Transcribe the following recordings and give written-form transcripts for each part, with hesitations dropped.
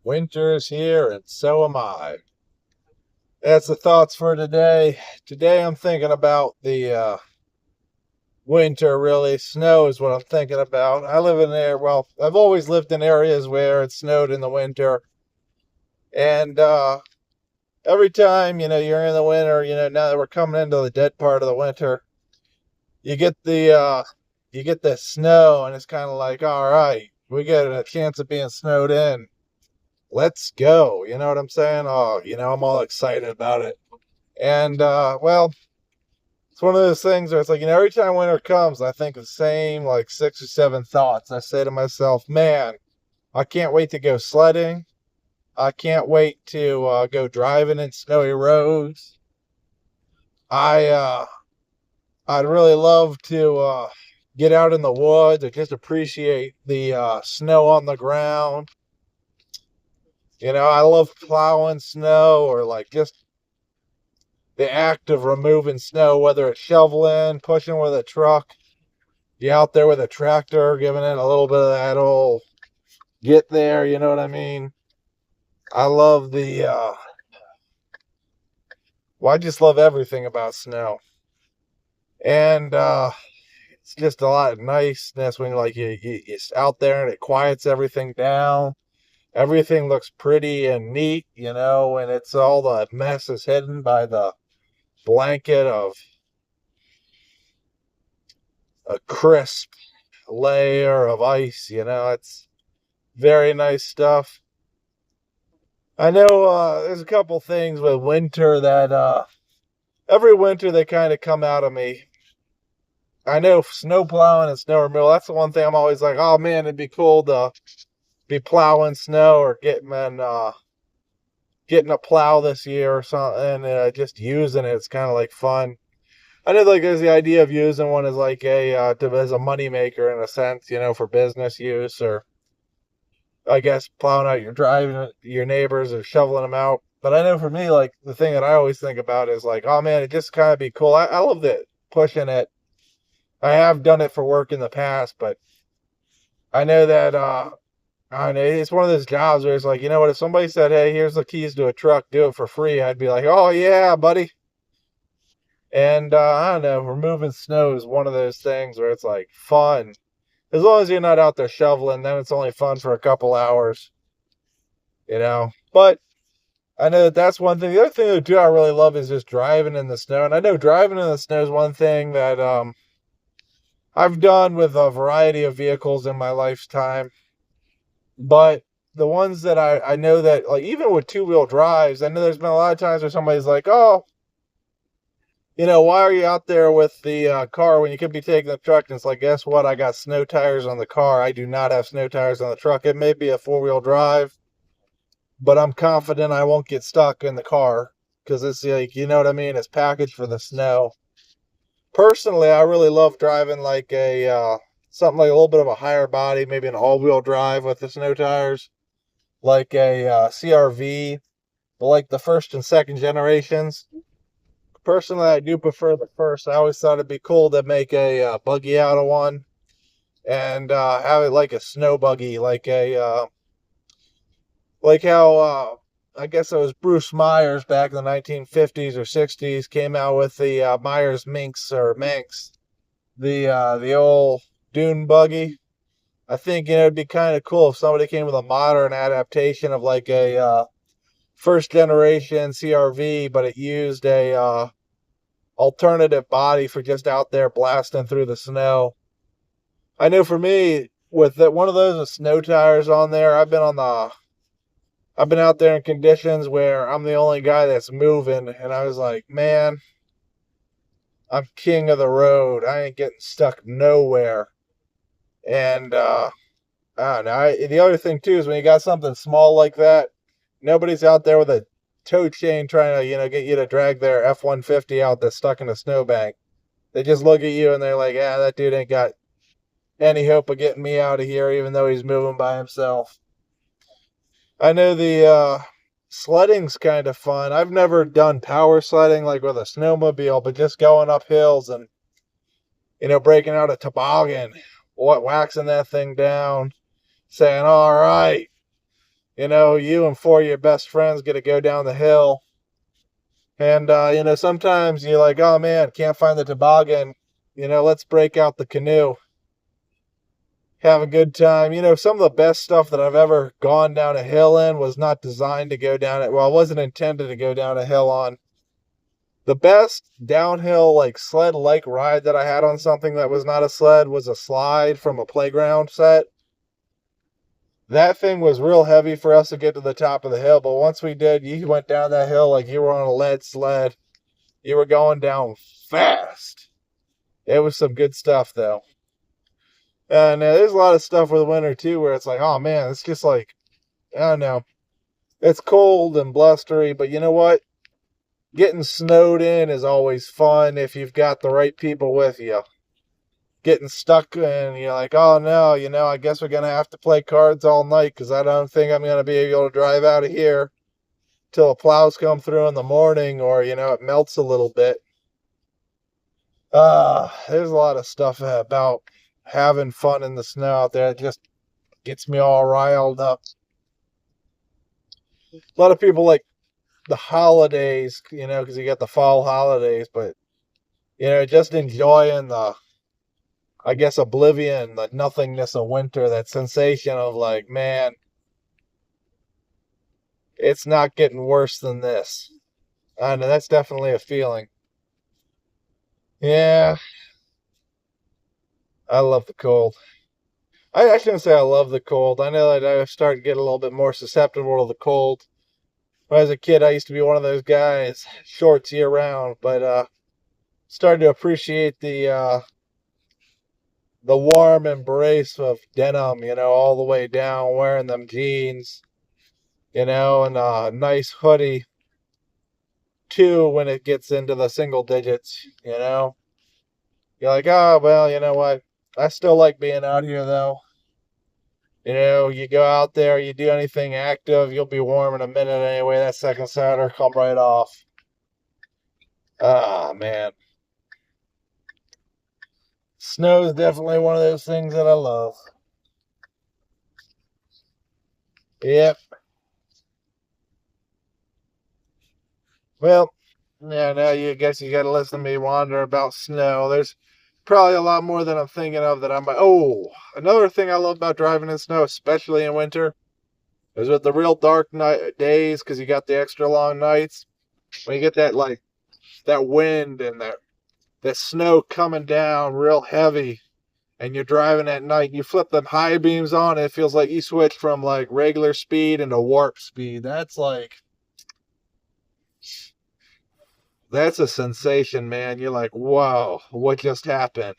Winter's here and so am I. That's the thoughts for today. Today I'm thinking about the winter, really. Snow is what I'm thinking about. I live in there. Well, I've always lived in areas where it snowed in the winter. And every time, you're in the winter, now that we're coming into the dead part of the winter, you get the snow and it's kind of like, all right, we get a chance of being snowed in. Let's go. You know what I'm saying? Oh, I'm all excited about it. And well, it's one of those things where it's like, every time winter comes, I think the same like six or seven thoughts. I say to myself, man, I can't wait to go sledding. I can't wait to go driving in snowy roads. I I'd really love to get out in the woods or just appreciate the snow on the ground. I love plowing snow or like just the act of removing snow, whether it's shoveling, pushing with a truck, you out there with a tractor, giving it a little bit of that old get there, you know what I mean? I love I just love everything about snow. And it's just a lot of niceness when like it's out there and it quiets everything down. Everything looks pretty and neat, and it's all the mess is hidden by the blanket of a crisp layer of ice, it's very nice stuff. I know there's a couple things with winter that every winter they kind of come out of me. I know snow plowing and snow removal, that's the one thing I'm always like, oh man, it'd be cool to be plowing snow or getting a plow this year or something, just using it. It's kind of like fun. I know like there's the idea of using one as like as a money maker in a sense, for business use or I guess plowing out your driving your neighbors or shoveling them out. But I know for me, like the thing that I always think about is like, oh man, it just kind of be cool. I love that pushing it. I have done it for work in the past, but I know that I know it's one of those jobs where it's like, you know what, if somebody said, hey, here's the keys to a truck, do it for free, I'd be like, oh yeah, buddy. And I don't know, removing snow is one of those things where it's like fun. As long as you're not out there shoveling, then it's only fun for a couple hours. But I know that's one thing. The other thing that too I really love is just driving in the snow. And I know driving in the snow is one thing that I've done with a variety of vehicles in my lifetime. But the ones that I know that like even with two-wheel drives, I know there's been a lot of times where somebody's like, oh, why are you out there with the car when you could be taking the truck? And it's like, guess what? I got snow tires on the car. I do not have snow tires on the truck. It may be a four-wheel drive, but I'm confident I won't get stuck in the car because it's like, you know what I mean? It's packaged for the snow. Personally, I really love driving like a something like a little bit of a higher body, maybe an all-wheel drive with the snow tires, like a CRV, but like the first and second generations. Personally, I do prefer the first. I always thought it'd be cool to make a buggy out of one and have it like a snow buggy, like how I guess it was Bruce Myers back in the 1950s or 60s came out with the Myers Minx or Manx, the old dune buggy. I think it'd be kind of cool if somebody came with a modern adaptation of like a first generation CRV, but it used a alternative body for just out there blasting through the snow. I know for me, with one of those with snow tires on there, I've been out there in conditions where I'm the only guy that's moving, and I was like, man, I'm king of the road. I ain't getting stuck nowhere. And I don't know. The other thing too is when you got something small like that, nobody's out there with a tow chain trying to get you to drag their F-150 out that's stuck in a snowbank. They just look at you and they're like, yeah, that dude ain't got any hope of getting me out of here, even though he's moving by himself. I know the sledding's kind of fun. I've never done power sledding like with a snowmobile, but just going up hills and breaking out a toboggan, waxing that thing down, saying, "All right, You know, you and four of your best friends get to go down the hill. And, you know, sometimes you're like, oh man, can't find the toboggan. You know, let's break out the canoe. Have a good time. You know, some of the best stuff that I've ever gone down a hill in was not designed to go down it. Well, it wasn't intended to go down a hill on. The best downhill, like sled like ride that I had on something that was not a sled was a slide from a playground set. That thing was real heavy for us to get to the top of the hill, but once we did, you went down that hill like you were on a lead sled. You were going down fast. It was some good stuff, though. And there's a lot of stuff with winter, too, where it's like, oh man, it's just like, I don't know. It's cold and blustery, but you know what? Getting snowed in is always fun if you've got the right people with you. Getting stuck and you're like, oh no, you know, I guess we're going to have to play cards all night because I don't think I'm going to be able to drive out of here till the plows come through in the morning or, you know, it melts a little bit. There's a lot of stuff about having fun in the snow out there. It just gets me all riled up. A lot of people like the holidays, you know, because you got the fall holidays, but, you know, just enjoying the, I guess, oblivion, the nothingness of winter, that sensation of like, man, it's not getting worse than this. And that's definitely a feeling. Yeah, I love the cold. I shouldn't say I love the cold. I know that I started to get a little bit more susceptible to the cold. When I was a kid, I used to be one of those guys, shorts year round, but started to appreciate the warm embrace of denim, you know, all the way down, wearing them jeans, you know, and a nice hoodie too when it gets into the single digits, you know. You're like, oh well, you know what? I still like being out here though. You know, you go out there, you do anything active, you'll be warm in a minute anyway. That second cider come right off. Ah, man. Snow is definitely one of those things that I love. Yep. Well, yeah, now you guess you got to listen to me wander about snow. There's probably a lot more than I'm thinking of that I'm like, oh, another thing I love about driving in snow, especially in winter, is with the real dark night days because you got the extra long nights. When you get that, like, that wind and that snow coming down real heavy and you're driving at night, you flip them high beams on, and it feels like you switch from like regular speed into warp speed. That's a sensation, man. You're like, whoa, what just happened?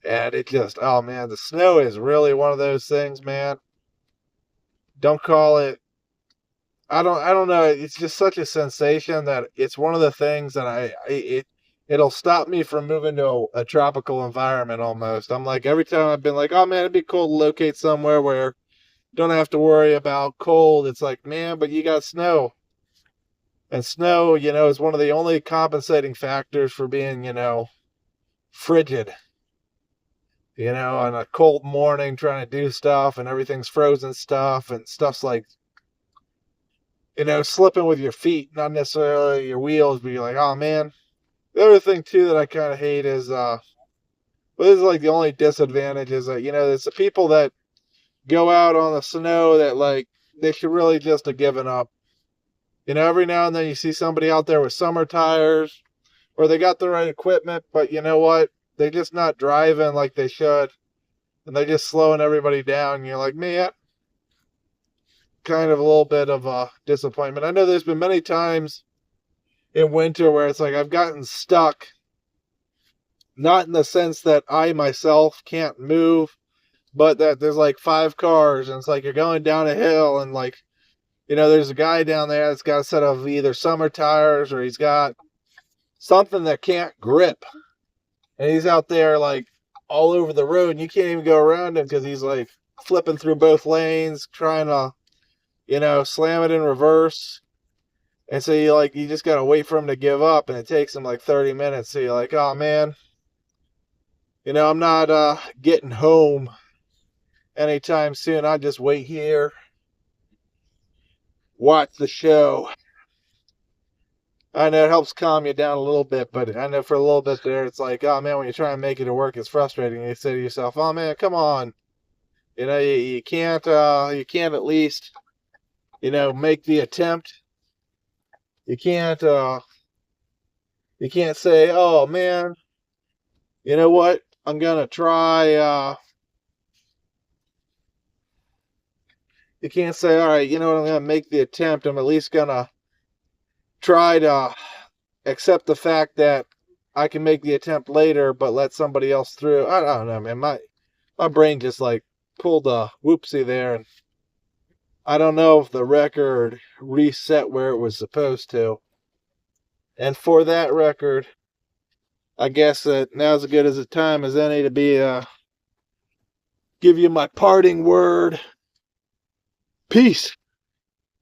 And it just, oh man, the snow is really one of those things, man. Don't call it. I don't know. It's just such a sensation that it's one of the things that it'll stop me from moving to a tropical environment almost. I'm like, every time I've been like, oh man, it'd be cool to locate somewhere where don't have to worry about cold. It's like, man, but you got snow. And snow, you know, is one of the only compensating factors for being, you know, frigid. You know, on a cold morning trying to do stuff and everything's frozen stuff and stuff's like, you know, slipping with your feet, not necessarily your wheels, but you're like, oh man. The other thing too that I kind of hate is, well, this is like the only disadvantage is that, you know, there's the people that go out on the snow that like, they should really just have given up. You know, every now and then you see somebody out there with summer tires or they got the right equipment, but you know what? They're just not driving like they should. And they're just slowing everybody down. And you're like, man, kind of a little bit of a disappointment. I know there's been many times in winter where it's like I've gotten stuck, not in the sense that I myself can't move, but that there's like five cars and it's like you're going down a hill and like, you know, there's a guy down there that's got a set of either summer tires or he's got something that can't grip. And he's out there like all over the road and you can't even go around him because he's like flipping through both lanes, trying to, you know, slam it in reverse. And so you just gotta wait for him to give up and it takes him like 30 minutes. So you're like, oh man, you know, I'm not getting home anytime soon. I just wait here watch the show. I know it helps calm you down a little bit, but I know for a little bit there, it's like, oh man, when you try and make it to work, it's frustrating. You say to yourself, oh man, come on. You know, you can't at least, make the attempt. You can't say, oh man, you know what? I'm gonna try. You can't say, all right, you know what? I'm gonna make the attempt. I'm at least gonna try to accept the fact that I can make the attempt later, but let somebody else through. I don't know, man. My brain just like pulled a whoopsie there, and I don't know if the record reset where it was supposed to. And for that record, I guess that now's as good as a time as any to be give you my parting word. Peace.